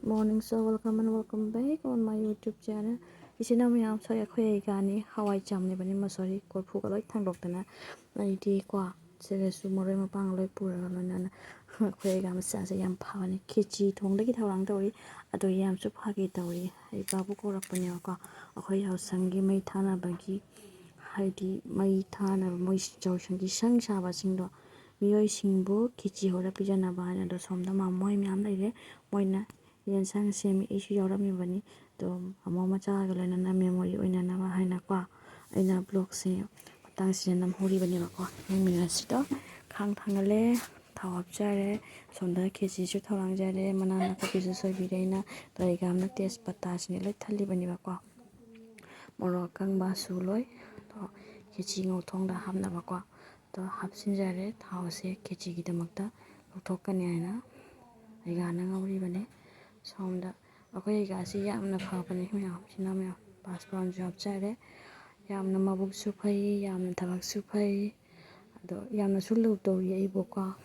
morning, so welcome and welcome back on my YouTube channel. Isina mayam so yakhoy gani hawai chamne bani masori korphu galoi thangdoktana naidi kwa sere su moroi mapang loi pura lona khoi ga masa se yam phawani khichi thongdagi thawang tawri ado yam su phagi tawri ai babu ko rakpani ko akhoi haw sangi mai thana bagi haidi mai thana moi jaw sangi shang saba singdo miyoi singbu khichi hora pijana ba na do somda ma moi myam laire moina yensang semi isu yaurami bani to amo macha galena na memory oina na ba haina kwa aina blog se patang sin nam hori bani ba ko mina sito khang thangale thawap jare sonda khesi su thawang jare mana na ko bisu soi bireina to igam na test pata sin loi thali bani ba ko moro kang ba su loi to khesi ngau thong da hamna ba ko to hapsin jare thawse khesi gi damakta thokani aina iga na ngawri bani somda akhoi gasi yamna phapani myam sina myam passport job chare yamna mabuk su phai yamna thabak su phai ado yamna sulu tori ai boka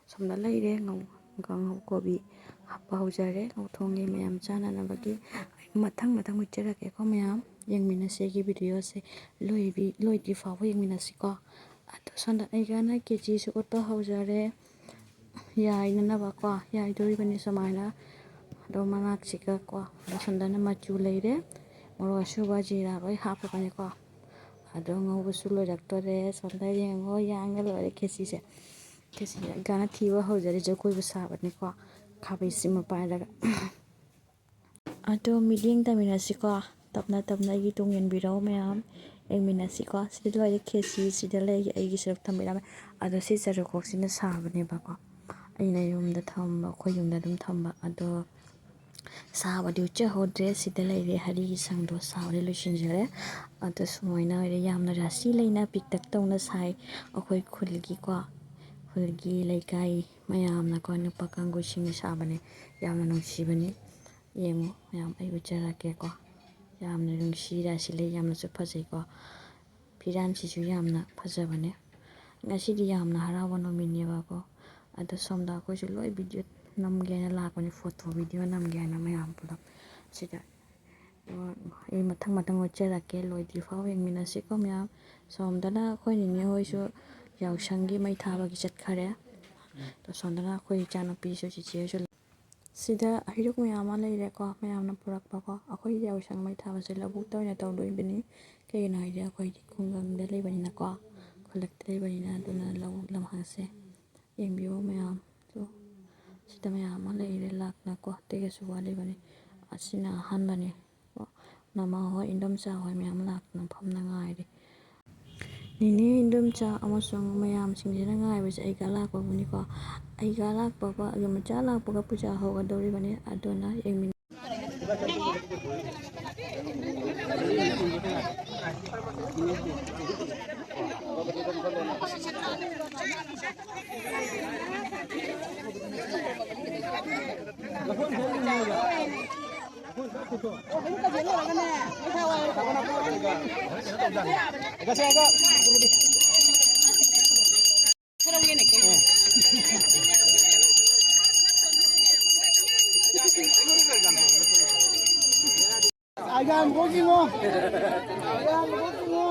somda leire ngau gang kobi happa hujare ngau thongi myam chana na bagi mathang wichara ke ko myam yengmina se gi video se loi di fa yengmina si ko ado sonda ai gana keji su oto hujare yai na ba kwa yai dori bani samaina do manak sika kwa do sandana machu leire moro suba jira roi hapu bani kwa ado ngau busu lo jaktore sonda yengo yang lore khesi gana thiwa hojare jokoi busa bani kwa khabai sima pa daga ado meeting tamina siko tapna gi tungen biraw mayam engmina siko sida loi khesi sida lei aigi sirok thamira ado si jarokok sina sabane ba ko aina yumda thamba khoi yumda dum thamba ado saba di ucha hodre sida leire hari sangdo sawre lusinjare ado sumoina ire yamna rasi leina piktak tawna sai akhoi khulgi ko khulgi laikai mayamna ko nupa kanggo sing sabane yamna nungsibani yemo yam ai uchara ke ko yamna nungsi rasi le yamna su phajai ko piran si su yamna phajabane ngasidi yamna harawa no minne ba ko ado somda ko su loi video namge na lakoni photo video namge na mayam pulap sida e mathang uchara ke loi di fa yengmina si ko myam somdana khoi ni hoi su yaw sangi meithaba gi chat khare to sondana khoi chana pi su chi su sida ahiruk mayama leire ko mayamna purak pa ko akhoi yaw sang meithaba se labuk toina taw doi bini ke na ide akhoi khungang de lebani na ko khulak de lebani na duna law lam hase yengbiyo mayam to sida mayama leire lakna ko tege su wale bani asina hanbani nama ho indom cha ho mayam lakna phamna ngai nini indom cha amasong mayam singjena ngai bese ai gala ko buni ko ai gala ko ko agi macha la ko puja ho ga dori bani adona yengmin Ayan, booking mo. Ayan, booking mo.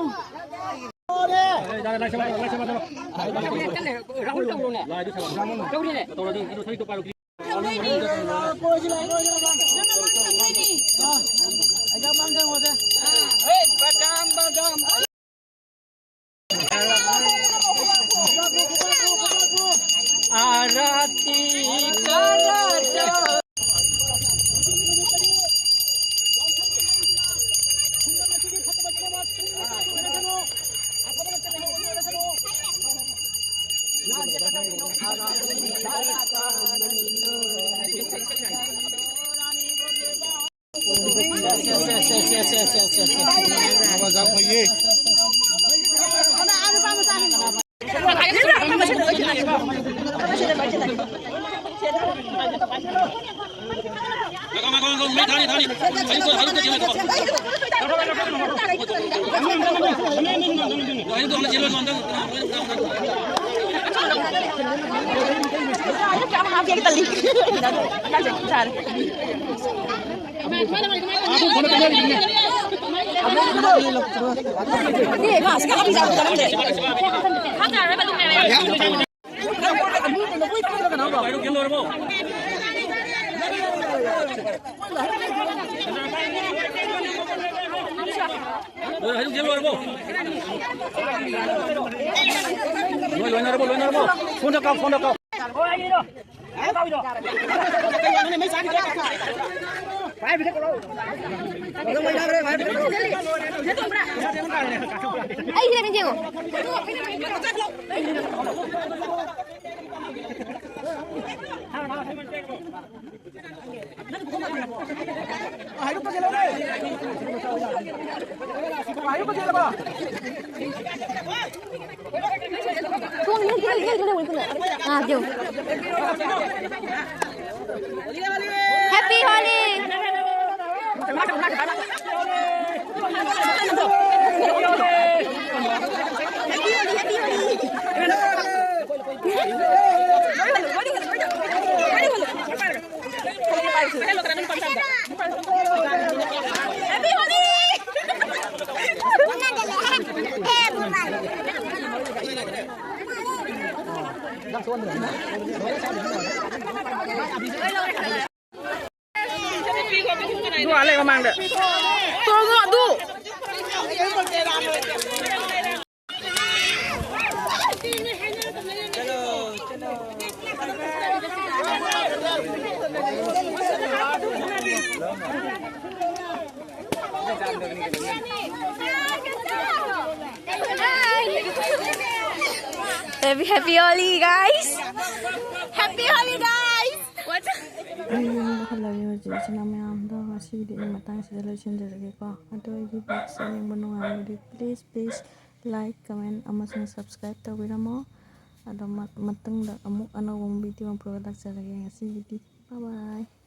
Arati karada Happy Holi. Dua lagi memang deh. Tunggu tu. Happy Holi, guys. Happy Holi, guys. What? Ayun, nakalagay mo dyan. Sinamayang daw kasi di na matang sila sinjarage ko. Ato ay gibak sa yung manuhan. Please like, comment, amasang subscribe to wala mo. Ada matang da amuk ano wong video ang product sa lagi nga si bye bye.